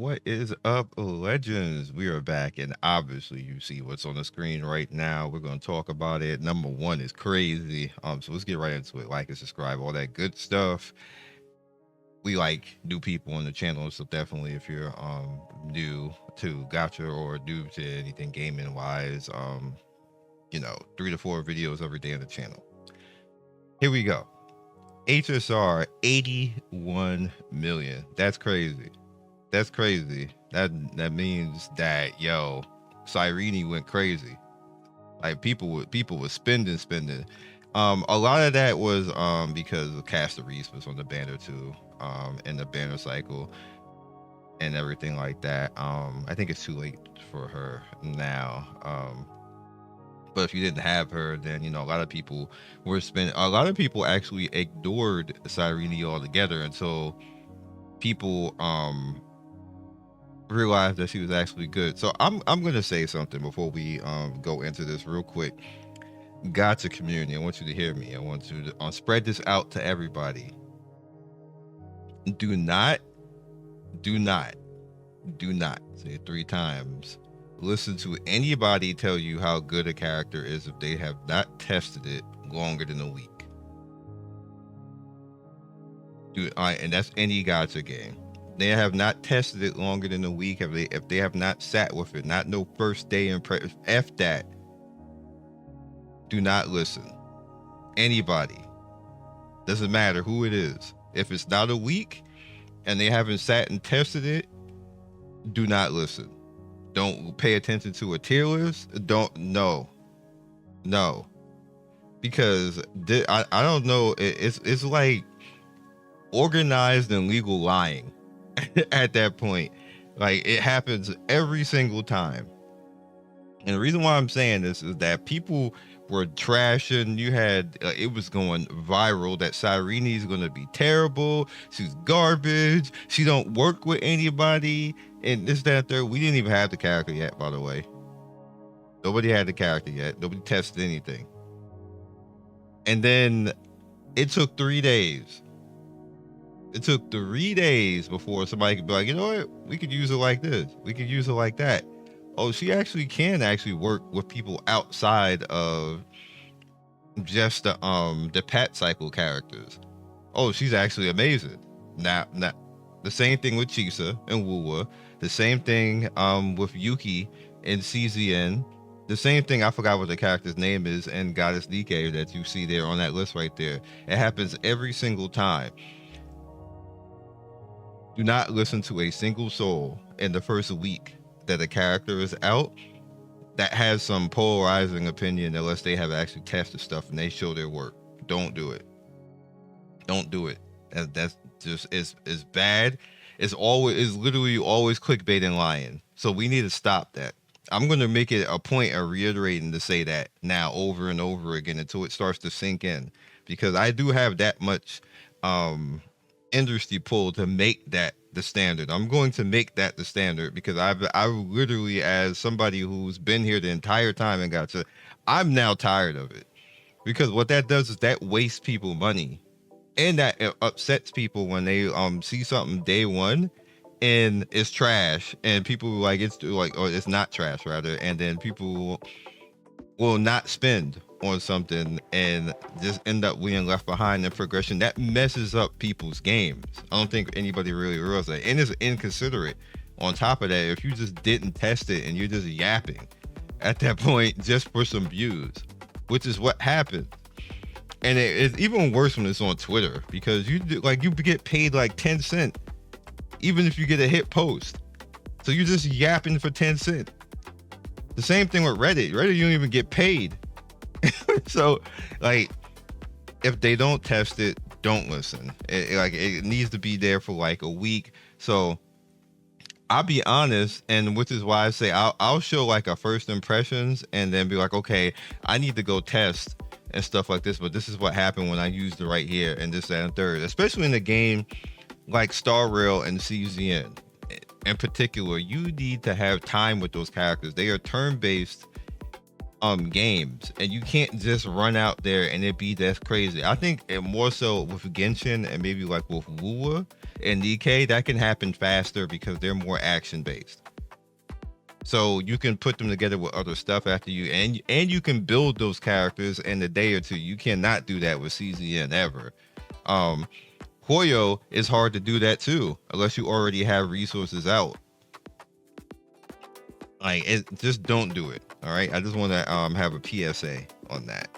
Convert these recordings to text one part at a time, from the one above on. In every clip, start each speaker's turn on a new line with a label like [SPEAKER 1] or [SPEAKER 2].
[SPEAKER 1] What is up, legends? We are back, and obviously, you see what's on the screen right now. We're going to talk about it. Number one is crazy. So let's get right into it. Like and subscribe, all that good stuff. We like new people on the channel, so definitely if you're new to Gacha or new to anything gaming wise, 3 to 4 videos every day on the channel. Here we go. HSR 81 million. That's crazy. That's crazy. That means that Cyrene went crazy. Like people were spending. A lot of that was because of Caster Reese was on the banner too, and the banner cycle and everything like that. I think it's too late for her now. But if you didn't have her, then a lot of people were spending. A lot of people actually ignored Cyrene altogether until people realized that she was actually good. So I'm gonna say something before we go into this real quick. Gacha community, I want you to hear me. I want you to spread this out to everybody. Do not say it 3 times. Listen to anybody tell you how good a character is if they have not tested it longer than a week. And that's any Gacha game. They have not tested it longer than a week. If they have not sat with it, not no first day impression, F that. Do not listen. Anybody. Doesn't matter who it is. If it's not a week and they haven't sat and tested it, do not listen. Don't pay attention to a tier list. No. Because I don't know. It's like organized and legal lying at that point. Like, it happens every single time. And the reason why I'm saying this is that people were trashing. You had it was going viral that Cyrene's gonna be terrible. She's garbage. She don't work with anybody. And this, that, third. We didn't even have the character yet, by the way. Nobody had the character yet. Nobody tested anything. And then it took 3 days. It took 3 days before somebody could be like, you know what? We could use it like this. We could use it like that. Oh, she actually can work with people outside of just the pet cycle characters. Oh, she's actually amazing. Now the same thing with Chisa and Wuwa. The same thing with Yuki and CZN. The same thing, I forgot what the character's name is, and Goddess Nike that you see there on that list right there. It happens every single time. Do not listen to a single soul in the first week that a character is out that has some polarizing opinion unless they have actually tested stuff and they show their work. Don't do it. Don't do it. That's just is bad. It's literally always clickbait and lying. So we need to stop that. I'm going to make it a point of reiterating to say that now over and over again until it starts to sink in, because I do have that much industry pull to make that the standard. I'm going to make that the standard because I literally, as somebody who's been here the entire time and I'm now tired of it, because what that does is that wastes people money, and that it upsets people when they see something day one and it's trash, and people like or it's not trash rather, and then people will not spend on something and just end up being left behind in progression. That messes up people's games. I don't think anybody really realizes that, and it's inconsiderate. On top of that, if you just didn't test it and you're just yapping at that point just for some views, which is what happened. And it's even worse when it's on Twitter, because you get paid like 10 cents even if you get a hit post. So you're just yapping for 10 cents. The same thing with Reddit. Reddit, you don't even get paid. So, like, if they don't test it, don't listen. It needs to be there for like a week. So I'll be honest, and which is why I say I'll show like a first impressions and then be like, okay, I need to go test and stuff like this, but this is what happened when I used it right here and this, that, and third. Especially in a game like Star Rail and CZN in particular, you need to have time with those characters. They are turn-based games, and you can't just run out there and it be that's crazy. I think it more so with Genshin and maybe like with Wuwa and Nikkei, that can happen faster because they're more action based. So you can put them together with other stuff after you, and you can build those characters in a day or two. You cannot do that with CZN ever. Hoyo is hard to do that too, unless you already have resources out. Like, just don't do it. All right. I just want to have a PSA on that.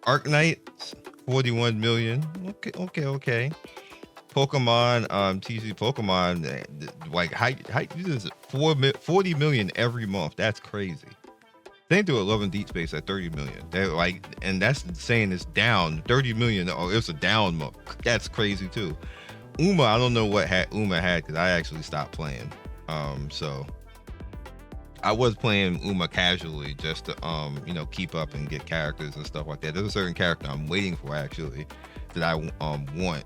[SPEAKER 1] Arknights, 41 million. Okay. Pokemon, TC Pokemon, like hype uses 40 million every month. That's crazy. They do 11 Deep Space at 30 million. They're like, and that's saying it's down 30 million. Or it's a down month. That's crazy too. Uma, I don't know what Uma had because I actually stopped playing. So I was playing Uma casually just to keep up and get characters and stuff like that. There's a certain character I'm waiting for actually that I want.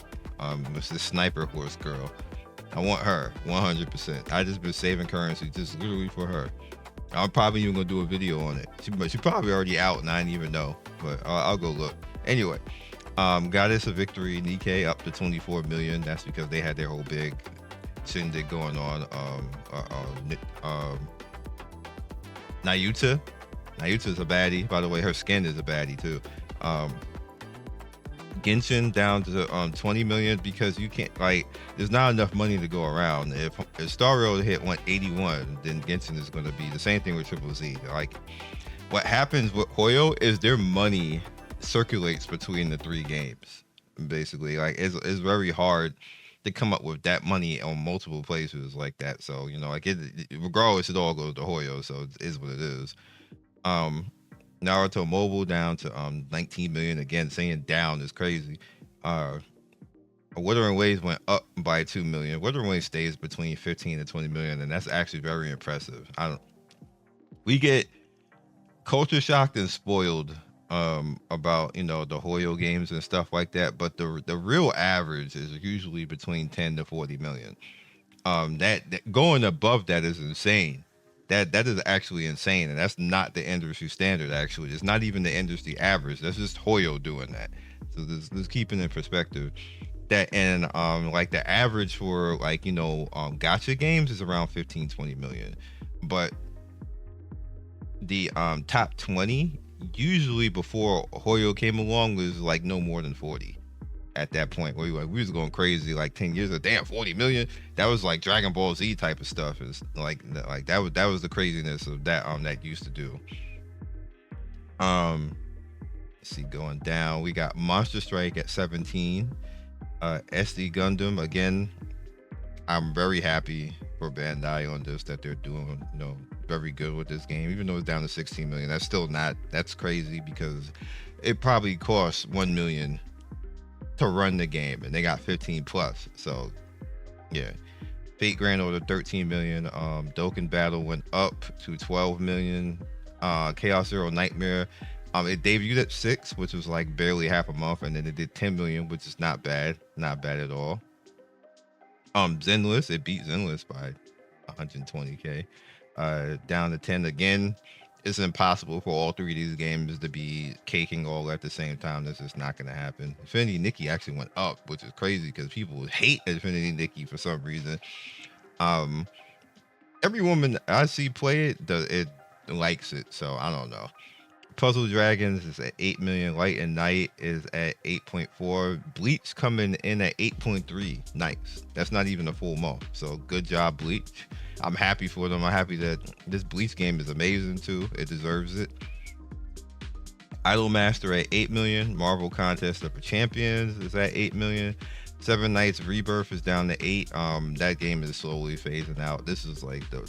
[SPEAKER 1] It's this sniper horse girl. I want her 100%. I just been saving currency just literally for her. I'm probably even gonna do a video on it. She probably already out and I didn't even know, but I'll go look. Anyway, Goddess of Victory Nikkei up to 24 million. That's because they had their whole big shindig going on. Nayuta is a baddie, by the way. Her skin is a baddie too. Genshin down to 20 million because you can't, like, there's not enough money to go around. If Star Rail hit 181, then Genshin is going to be the same thing with Triple Z. Like, what happens with Hoyo is their money circulates between the three games. Basically, like, it's very hard to come up with that money on multiple places like that. So, like, regardless, it all goes to Hoyo. So it is what it is. Naruto Mobile down to 19 million. Again, saying down is crazy. Wuthering Waves went up by 2 million. Wuthering Waves stays between 15 and 20 million, and that's actually very impressive. We get culture shocked and spoiled about the Hoyo games and stuff like that, but the real average is usually between 10 to 40 million. That going above that is insane. That is actually insane, and that's not the industry standard. Actually, it's not even the industry average. That's just Hoyo doing that. So let's keep it in perspective. That, and like the average for gacha games is around 15-20 million, but the top 20 usually before Hoyo came along was like no more than 40. At that point, where we was going crazy like 10 years ago. Damn, 40 million. That was like Dragon Ball Z type of stuff. Is like that was the craziness of that that used to do. Let's see, going down, we got Monster Strike at 17. SD Gundam, again, I'm very happy for Bandai on this, that they're doing very good with this game, even though it's down to 16 million. That's crazy because it probably costs 1 million to run the game, and they got 15 plus. So yeah, Fate Grand Order 13 million. Dokkan Battle went up to 12 million. Chaos Zero Nightmare, it debuted at 6, which was like barely half a month, and then it did 10 million, which is not bad at all. Zenless, it beat Zenless by 120k, down to 10 again. It's impossible for all three of these games to be caking all at the same time. That's just not going to happen. Infinity Nikki actually went up, which is crazy because people hate Infinity Nikki for some reason. Every woman I see play it likes it, so I don't know. Puzzle Dragons is at 8 million. Light and Night is at 8.4. Bleach coming in at 8.3. Nice. That's not even a full month. So good job, Bleach. I'm happy for them. I'm happy that this Bleach game is amazing too. It deserves it. Idol Master at 8 million. Marvel Contest of Champions is at 8 million. Seven Knights Rebirth is down to 8. That game is slowly phasing out. This is like the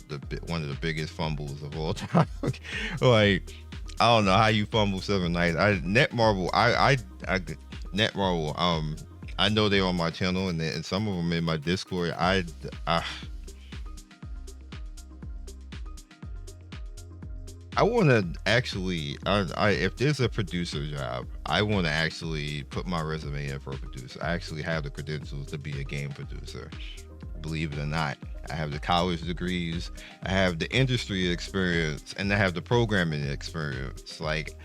[SPEAKER 1] one of the biggest fumbles of all time. Like, I don't know how you fumble Seven Knights. Netmarble, I know they're on my channel, and some of them in my Discord. I want to actually, if there's a producer job, I want to actually put my resume in for a producer. I actually have the credentials to be a game producer, believe it or not. I have the college degrees, I have the industry experience, and I have the programming experience. Like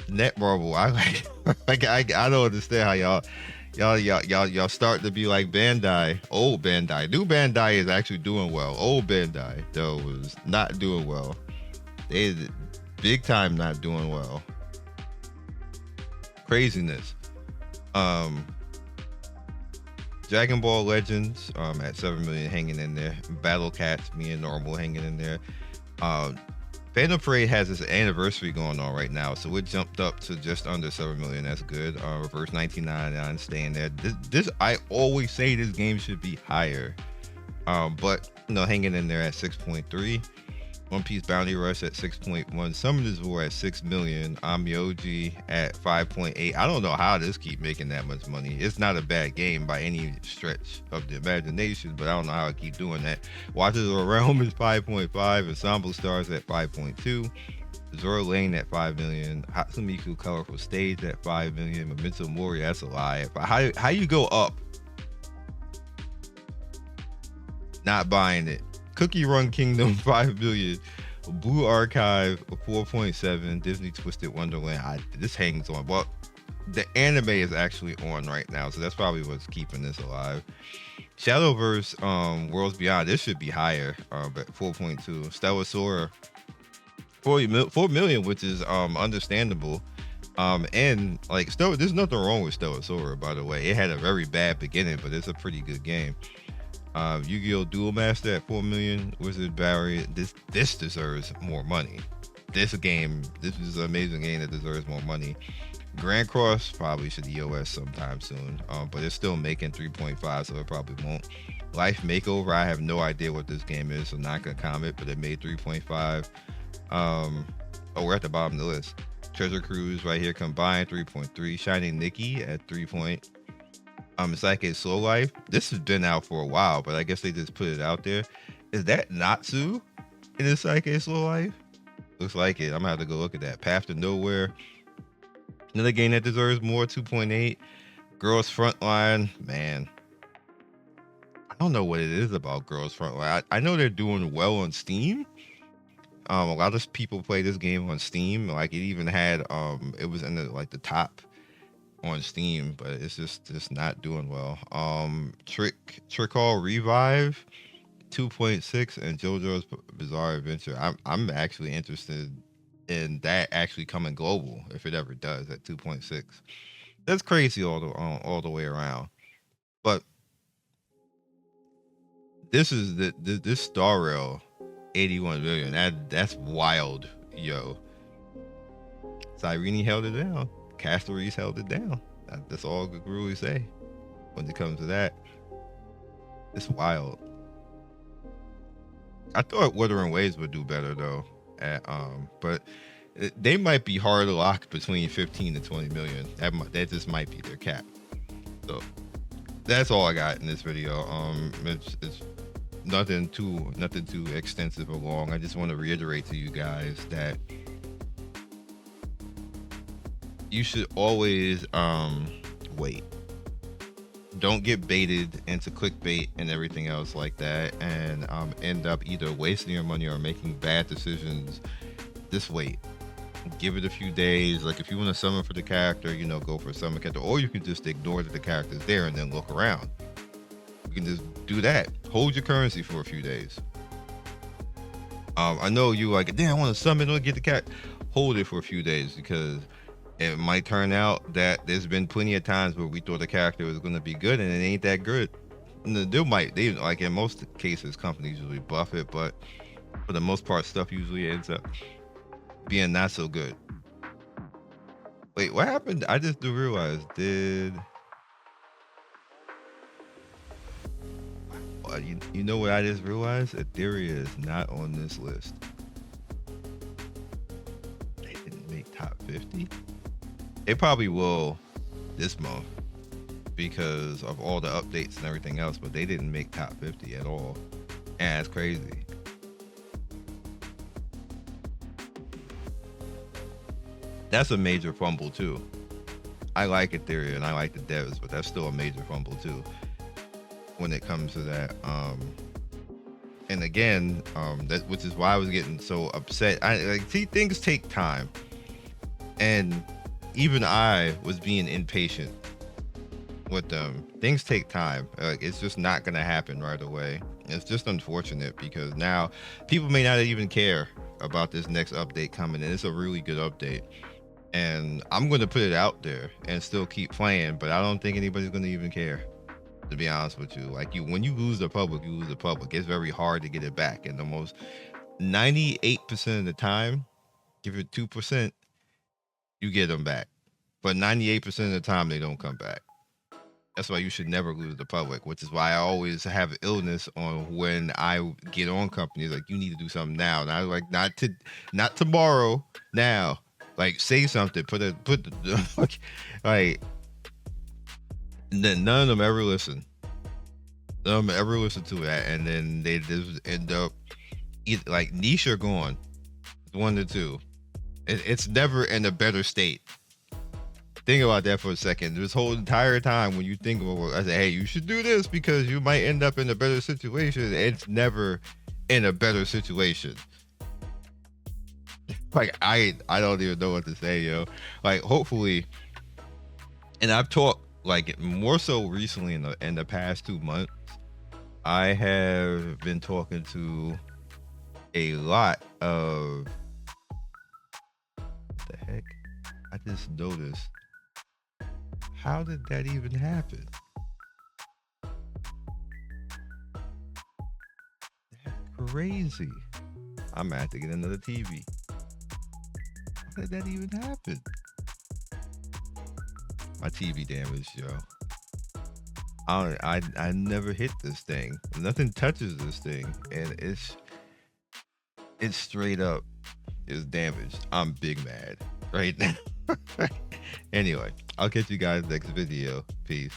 [SPEAKER 1] Netmarble, I like I don't understand how y'all start to be like Bandai. Old Bandai. New Bandai is actually doing well. Old Bandai though was not doing well. They big time not doing well. Craziness. Dragon Ball Legends at 7 million hanging in there. Battle Cats being normal hanging in there. Phantom Parade has its anniversary going on right now, so it jumped up to just under 7 million. That's good. Reverse 1999 staying there. This I always say this game should be higher, but hanging in there at 6.3. One Piece Bounty Rush at 6.1. Summoners War at 6 million. Amioji at 5.8. I don't know how this keep making that much money. It's not a bad game by any stretch of the imagination, but I don't know how it keep doing that. Watchers of the Realm is 5.5. Ensemble Stars at 5.2. Zoro Lane at 5 million. Hatsumiku Colorful Stage at 5 million. Memento Mori, that's a lie. How you go up? Not buying it. Cookie Run Kingdom 5 billion. Blue Archive 4.7. Disney Twisted Wonderland. This hangs on. Well, the anime is actually on right now, so that's probably what's keeping this alive. Shadowverse Worlds Beyond, this should be higher, but 4.2. Stellar Sora 4 million, which is understandable. And like there's nothing wrong with Stellar Sora, by the way. It had a very bad beginning, but it's a pretty good game. Yu-Gi-Oh! Duel Master at 4 million. Wizard Barrier. This deserves more money. This is an amazing game that deserves more money. Grand Cross probably should EOS sometime soon, but it's still making 3.5, so it probably won't. Life Makeover, I have no idea what this game is, so not gonna comment, but it made 3.5. We're at the bottom of the list. Treasure Cruise right here combined 3.3. Shining Nikki at 3. Psyche Slow Life. This has been out for a while, but I guess they just put it out there. Is that Natsu in the Psyche Slow Life? Looks like it. I'm gonna have to go look at that. Path to Nowhere. Another game that deserves more, 2.8. Girls Frontline. Man, I don't know what it is about Girls Frontline. I know they're doing well on Steam. A lot of people play this game on Steam. Like it even had it was in the top on Steam, but it's just not doing well. Trick Hall Revive 2.6 and JoJo's Bizarre Adventure. I'm actually interested in that actually coming global if it ever does at 2.6. That's crazy all the way around. But this is this Star Rail 81 million. That's wild, yo. Cyrene held it down. Castories held it down. That's all I could really say when it comes to that. It's wild. I thought Wuthering Waves would do better though, but they might be hard to lock between 15 to 20 million. That just might be their cap. So that's all I got in this video. It's nothing too extensive or long. I just want to reiterate to you guys that you should always wait. Don't get baited into clickbait and everything else like that, and end up either wasting your money or making bad decisions. Just wait. Give it a few days. Like if you want to summon for the character, go for a summon character, or you can just ignore that the character's there and then look around. You can just do that. Hold your currency for a few days. I know you like, damn, I want to summon or get the cat. Hold it for a few days because it might turn out that there's been plenty of times where we thought the character was going to be good and it ain't that good. And they like in most cases companies usually buff it, but for the most part stuff usually ends up being not so good. Wait, what happened? I just realized you know what I just realized? Etheria is not on this list. They didn't make top 50. They probably will this month because of all the updates and everything else, but they didn't make top 50 at all. And it's crazy. That's a major fumble too. I like Etheria and I like the devs, but that's still a major fumble too when it comes to that. And again, that which is why I was getting so upset. I like see things take time, and even I was being impatient with them. Things take time. Like it's just not gonna happen right away. It's just unfortunate because now people may not even care about this next update coming, and it's a really good update. And I'm gonna put it out there and still keep playing, but I don't think anybody's gonna even care. To be honest with you, like when you lose the public, you lose the public. It's very hard to get it back, and the most 98% of the time, give it 2%, you get them back. But 98% of the time, they don't come back. That's why you should never lose the public, which is why I always have illness on when I get on companies like you need to do something now. And I like not tomorrow, now. Like say something, put the like none of them ever listen. None of them ever listen to that, and then they just end up like niche or gone, one to two. It's never in a better state. Think about that for a second. This whole entire time when you think about, I say, hey, you should do this because you might end up in a better situation. It's never in a better situation. Like I don't even know what to say, yo. Like hopefully, and I've talked like more so recently in the past 2 months. I have been talking to a lot of what the heck. I just noticed. How did that even happen? That's crazy. I'm gonna have to get another TV. How did that even happen? My TV damaged, yo. I never hit this thing. Nothing touches this thing, and it's straight up is damaged. I'm big mad right now. Anyway, I'll catch you guys next video. Peace.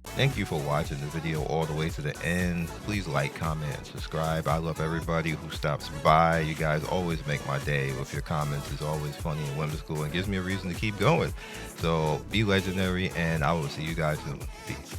[SPEAKER 1] Thank you for watching the video all the way to the end. Please like, comment, and subscribe. I love everybody who stops by. You guys always make my day with your comments. It's always funny and whimsical and gives me a reason to keep going. So be legendary, and I will see you guys soon. Peace.